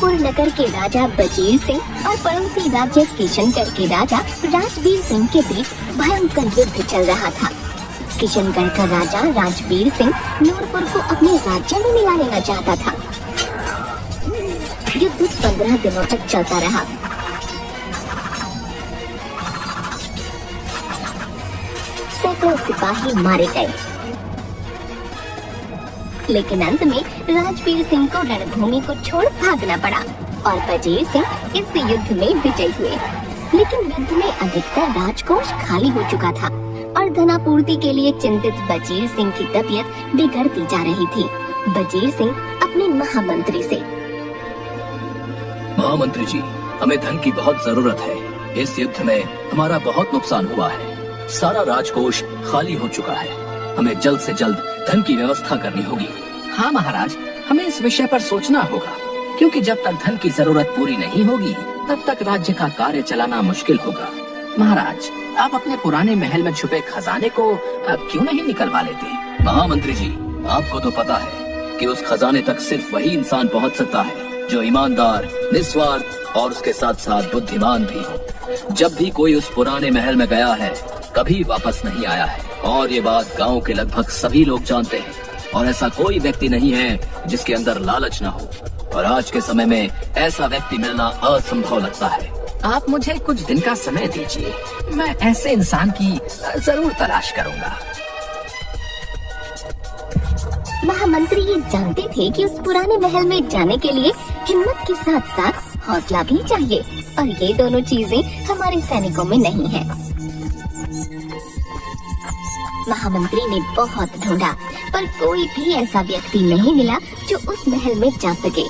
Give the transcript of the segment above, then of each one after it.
नूरपुर नगर के राजा वजीर सिंह और पड़ोसी राज्य किशनगढ़ के राजा राजवीर सिंह के बीच भयंकर युद्ध चल रहा था। किशनगढ़ का राजा राजवीर सिंह नूरपुर को अपने राज्य में मिला लेना चाहता था। युद्ध 15 दिनों तक चलता रहा। सैकड़ों सिपाही मारे गए, लेकिन अंत में राजवीर सिंह को रणभूमि को छोड़ भागना पड़ा और वजीर सिंह इस युद्ध में विजयी हुए। लेकिन युद्ध में अधिकतर राजकोष खाली हो चुका था और धनापूर्ति के लिए चिंतित वजीर सिंह की तबीयत बिगड़ती जा रही थी। वजीर सिंह अपने महामंत्री से, महामंत्री जी, हमें धन की बहुत जरूरत है। इस युद्ध में हमारा बहुत नुकसान हुआ है। सारा राजकोष खाली हो चुका है। हमें जल्द से जल्द धन की व्यवस्था करनी होगी। हाँ महाराज, हमें इस विषय पर सोचना होगा, क्योंकि जब तक धन की जरूरत पूरी नहीं होगी तब तक राज्य का कार्य चलाना मुश्किल होगा। महाराज, आप अपने पुराने महल में छुपे खजाने को क्यों नहीं निकलवा लेते? महामंत्री जी, आपको तो पता है कि उस खजाने तक सिर्फ वही इंसान पहुंच सकता है जो ईमानदार, निस्वार्थ और उसके साथ साथ बुद्धिमान भी हो। जब भी कोई उस पुराने महल में गया है कभी वापस नहीं आया है, और ये बात गांव के लगभग सभी लोग जानते हैं। और ऐसा कोई व्यक्ति नहीं है जिसके अंदर लालच न हो, और आज के समय में ऐसा व्यक्ति मिलना असंभव लगता है। आप मुझे कुछ दिन का समय दीजिए, मैं ऐसे इंसान की जरूर तलाश करूंगा। महामंत्री ये जानते थे कि उस पुराने महल में जाने के लिए हिम्मत के साथ साथ हौसला भी चाहिए, और ये दोनों चीजें हमारे सैनिकों में नहीं है। महामंत्री ने बहुत ढूंढा, पर कोई भी ऐसा व्यक्ति नहीं मिला जो उस महल में जा सके।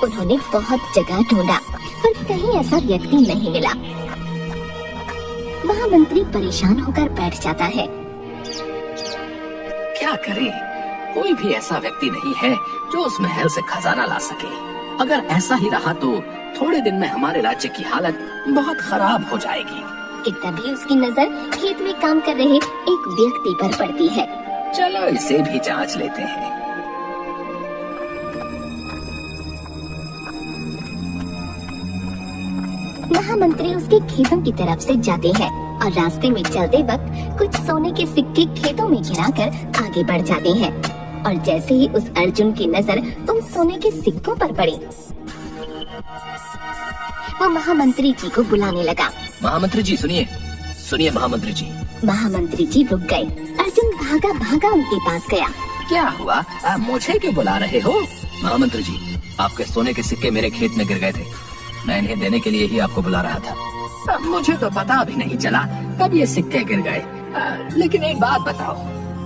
उन्होंने बहुत जगह ढूंढा, पर कहीं ऐसा व्यक्ति नहीं मिला। महामंत्री परेशान होकर बैठ जाता है। क्या करें? कोई भी ऐसा व्यक्ति नहीं है जो उस महल से खजाना ला सके। अगर ऐसा ही रहा तो थोड़े दिन में हमारे राज्य की हालत बहुत खराब हो जाएगी। कि तभी उसकी नजर खेत में काम कर रहे एक व्यक्ति पर पड़ती है। चलो इसे भी जांच लेते हैं। महामंत्री उसके खेतों की तरफ से जाते हैं और रास्ते में चलते वक्त कुछ सोने के सिक्के खेतों में गिराकर आगे बढ़ जाते हैं। और जैसे ही उस अर्जुन की नजर उन सोने के सिक्कों पर पड़ी, वो महामंत्री जी को बुलाने लगा। महामंत्री जी सुनिए, सुनिए महामंत्री जी। महामंत्री जी रुक गए। अर्जुन भागा भागा उनके पास गया। क्या हुआ? मुझे क्यों बुला रहे हो? महामंत्री जी, आपके सोने के सिक्के मेरे खेत में गिर गए थे। मैं इन्हें देने के लिए ही आपको बुला रहा था। मुझे तो पता भी नहीं चला कब ये सिक्के गिर गए। लेकिन एक बात बताओ,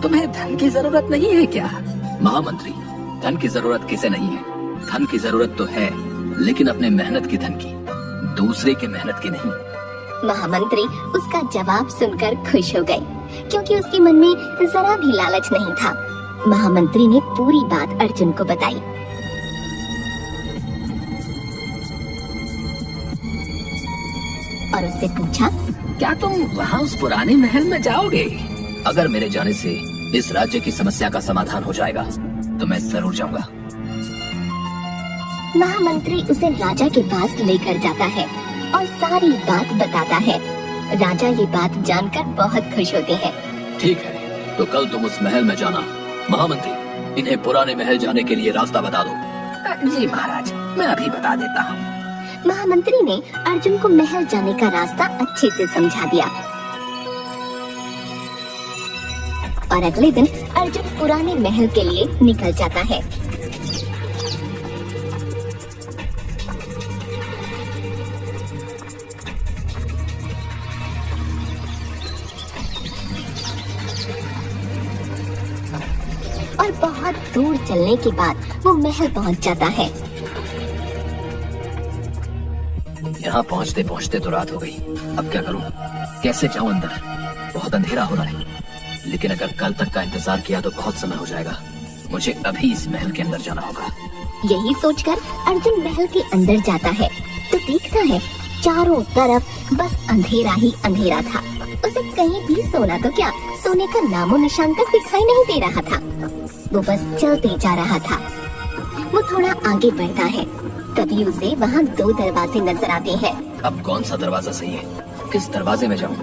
तुम्हें धन की जरूरत नहीं है क्या? महामंत्री, धन की जरूरत किसे नहीं है? धन की जरूरत तो है, लेकिन अपने मेहनत की धन की, दूसरे के मेहनत की नहीं। महामंत्री उसका जवाब सुनकर खुश हो गए, क्योंकि उसके मन में जरा भी लालच नहीं था। महामंत्री ने पूरी बात अर्जुन को बताई। और उससे पूछा, क्या तुम वहाँ उस पुराने महल में जाओगे? अगर मेरे जाने से इस राज्य की समस्या का समाधान हो जाएगा तो मैं जरूर जाऊंगा। महामंत्री उसे राजा के पास लेकर जाता है और सारी बात बताता है। राजा ये बात जानकर बहुत खुश होते हैं। ठीक है, तो कल तुम उस महल में जाना। महामंत्री, इन्हें पुराने महल जाने के लिए रास्ता बता दो। जी महाराज, मैं अभी बता देता हूँ। महामंत्री ने अर्जुन को महल जाने का रास्ता अच्छे से समझा दिया। और अगले दिन अर्जुन पुराने महल के लिए निकल जाता है। और बहुत दूर चलने के बाद वो महल पहुंच जाता है। यहाँ पहुँचते पहुँचते तो रात हो गई। अब क्या करूँ? कैसे जाऊँ अंदर? बहुत अंधेरा हो रहा है। लेकिन अगर कल तक का इंतजार किया तो बहुत समय हो जाएगा। मुझे अभी इस महल के अंदर जाना होगा। यही सोचकर अर्जुन महल के अंदर जाता है तो देखता है चारों तरफ बस अंधेरा ही अंधेरा था। उसे कहीं भी सोना तो क्या, सोने का नामो निशान तक दिखाई नहीं दे रहा था। वो बस चलते जा रहा था। वो थोड़ा आगे बढ़ता है। तभी उसे वहाँ 2 दरवाजे नजर आते हैं। अब कौन सा दरवाजा सही है? किस दरवाजे में जाऊं?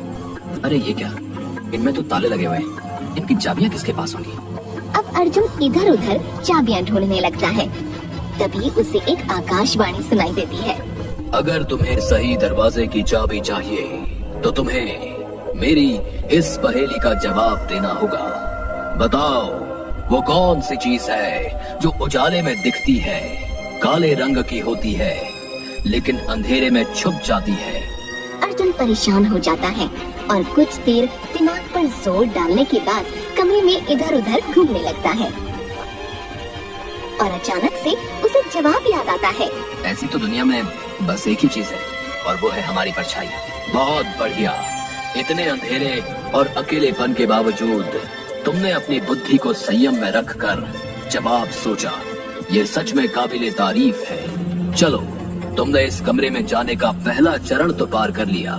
अरे ये क्या, इनमें तो ताले लगे हुए हैं। इनकी चाबियां किसके पास होंगी? अब अर्जुन इधर उधर चाबियां ढूंढने लगता है। तभी उसे एक आकाशवाणी सुनाई देती है। अगर तुम्हें सही दरवाजे की चाबी चाहिए तो तुम्हें मेरी इस पहेली का जवाब देना होगा। बताओ, वो कौन सी चीज है जो उजाले में दिखती है, काले रंग की होती है, लेकिन अंधेरे में छुप जाती है? अर्जुन परेशान हो जाता है और कुछ देर दिमाग पर जोर डालने के बाद कमरे में इधर उधर घूमने लगता है और अचानक से उसे जवाब याद आता है। ऐसी तो दुनिया में बस एक ही चीज है और वो है हमारी परछाई। बहुत बढ़िया। इतने अंधेरे और अकेलेपन के बावजूद तुमने अपनी बुद्धि को संयम में रखकर जवाब सोचा। ये सच में काबिले तारीफ है। चलो, तुमने इस कमरे में जाने का पहला चरण तो पार कर लिया।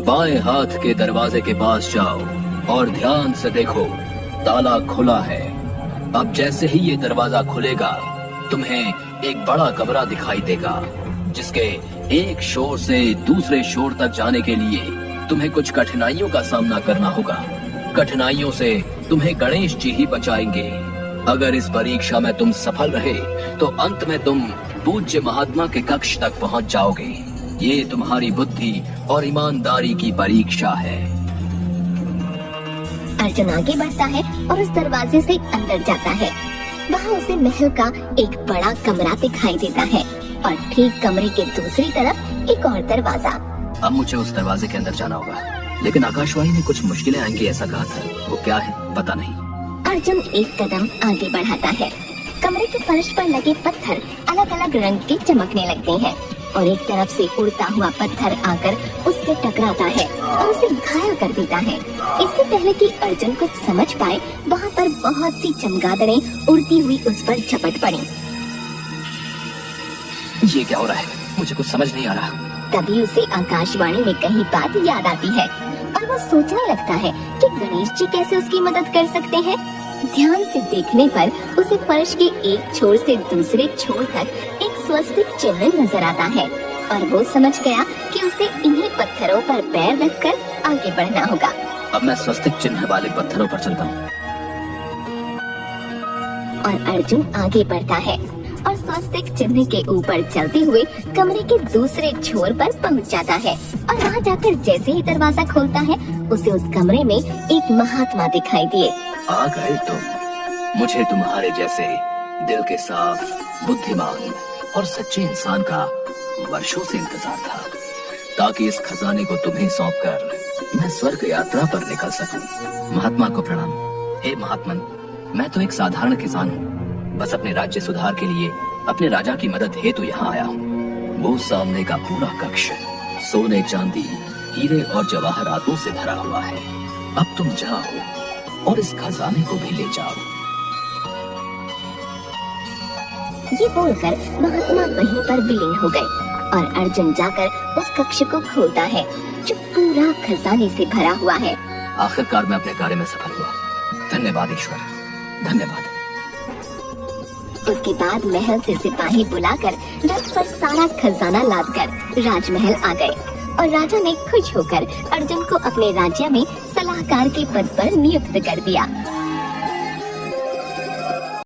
बाएं हाथ के दरवाजे के पास जाओ और ध्यान से देखो, ताला खुला है। अब जैसे ही ये दरवाजा खुलेगा तुम्हें एक बड़ा कमरा दिखाई देगा, जिसके एक शोर से दूसरे शोर तक जाने के लिए तुम्हें कुछ कठिनाइयों का सामना करना होगा। कठिनाइयों से तुम्हें गणेश जी ही बचाएंगे। अगर इस परीक्षा में तुम सफल रहे तो अंत में तुम पूज्य महात्मा के कक्ष तक पहुंच जाओगे। ये तुम्हारी बुद्धि और ईमानदारी की परीक्षा है। अर्जुन आगे बढ़ता है और उस दरवाजे से अंदर जाता है। वहाँ उसे महल का एक बड़ा कमरा दिखाई देता है और ठीक कमरे के दूसरी तरफ एक और दरवाजा। अब मुझे उस दरवाजे के अंदर जाना होगा, लेकिन आकाशवाणी ने कुछ मुश्किलें आएंगी ऐसा कहा था। वो क्या है पता नहीं। अर्जुन एक कदम आगे बढ़ाता है। कमरे के फर्श पर लगे पत्थर अलग अलग रंग के चमकने लगते हैं और एक तरफ से उड़ता हुआ पत्थर आकर उससे टकराता है और उसे घायल कर देता है। इससे पहले कि अर्जुन कुछ समझ पाए, वहाँ पर बहुत सी चमगादड़ें उड़ती हुई उस पर झपट पड़ी। ये क्या हो रहा है? मुझे कुछ समझ नहीं आ रहा। तभी उसे आकाशवाणी में कही बात याद आती है और वो सोचने लगता है कि गणेश जी कैसे उसकी मदद कर सकते हैं। ध्यान से देखने पर उसे फर्श के एक छोर से दूसरे छोर तक एक स्वस्तिक चिन्ह नजर आता है और वो समझ गया कि उसे इन्हीं पत्थरों पर पैर रखकर आगे बढ़ना होगा। अब मैं स्वस्तिक चिन्ह वाले पत्थरों पर चलता हूँ। और अर्जुन आगे बढ़ता है और स्वस्तिक चिन्ह के ऊपर चलते हुए कमरे के दूसरे छोर पर पहुंच जाता है और वहाँ जाकर जैसे ही दरवाजा खोलता है उसे उस कमरे में एक महात्मा दिखाई दिए। आ गए तुम। मुझे तुम्हारे जैसे दिल के साफ, बुद्धिमान और सच्चे इंसान का वर्षों से इंतजार था, ताकि इस खजाने को तुम्हें सौंपकर मैं स्वर्ग यात्रा पर निकल सकूं। महात्मा को प्रणाम। हे महात्मन, मैं तो एक साधारण किसान हूँ। बस अपने राज्य सुधार के लिए अपने राजा की मदद हेतु यहाँ आया हूँ। वो सामने का पूरा कक्ष सोने, चांदी, हीरे और जवाहरातों से भरा हुआ है। अब तुम जाओ और इस खजाने को भी ले जाओ। ये बोलकर महात्मा वहीं पर विलीन हो गए और अर्जुन जाकर उस कक्ष को खोलता है जो पूरा खजाने से भरा हुआ है। आखिरकार मैं अपने कार्य में सफल हुआ। धन्यवाद ईश्वर, धन्यवाद। उसके बाद महल से सिपाही बुलाकर रथ पर सारा खजाना लादकर राजमहल आ गए और राजा ने खुश होकर अर्जुन को अपने राज्य में सलाहकार के पद पर नियुक्त कर दिया।